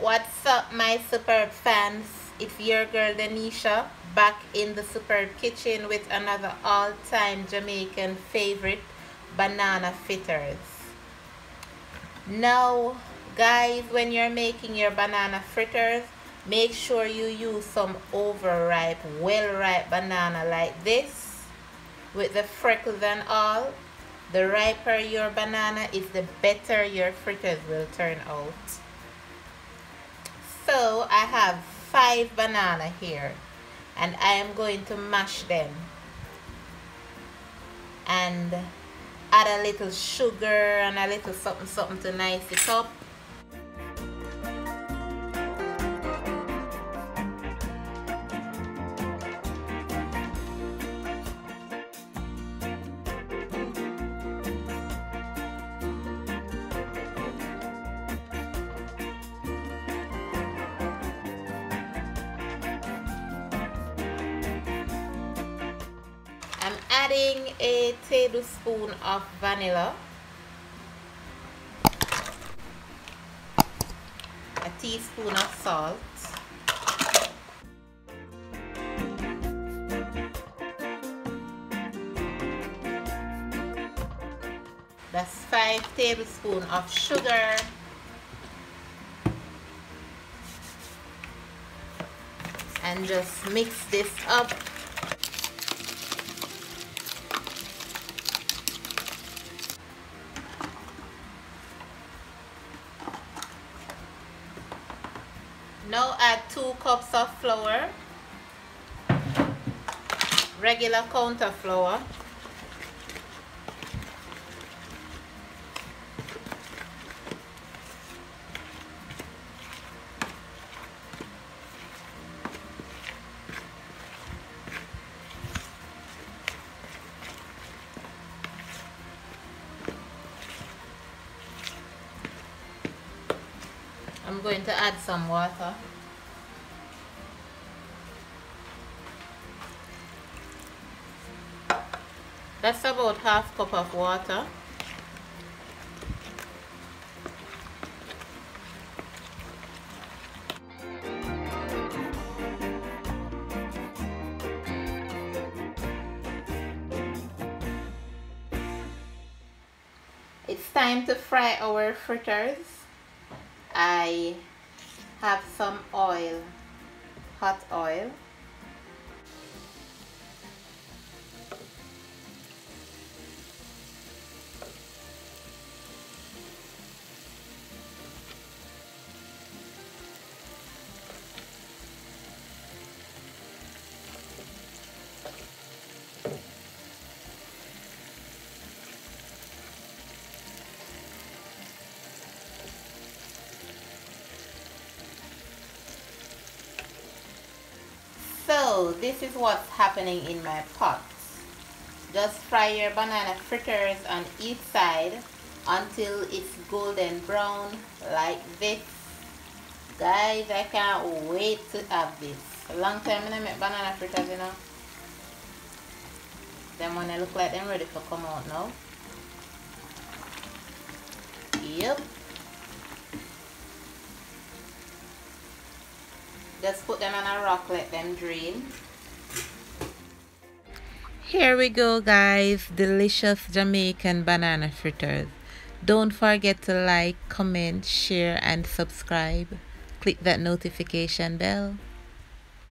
What's up, my superb fans? It's your girl Denisha back in the superb kitchen with another all-time Jamaican favorite, banana fritters. Now guys, when you're making your banana fritters, make sure you use some overripe, well-ripe banana like this with the freckles and all. The riper your banana is, the better your fritters will turn out. So I have 5 banana here and I am going to mash them and add a little sugar and a little something to nice it up. I'm adding a tablespoon of vanilla, a teaspoon of salt, that's 5 tablespoons of sugar, and just mix this up. Now add 2 cups of flour, regular counter flour, I'm going to add some water. That's about half cup of water. It's time to fry our fritters. I have some oil, hot oil. So this is what's happening in my pot. Just fry your banana fritters on each side until it's golden brown like this. Guys, I can't wait to have this. A long time I make banana fritters, you know. Them when they look like them ready to come out now. Yep. Just put them on a rock, let them drain. Here we go, guys. Delicious Jamaican banana fritters. Don't forget to like, comment, share, and subscribe. Click that notification bell.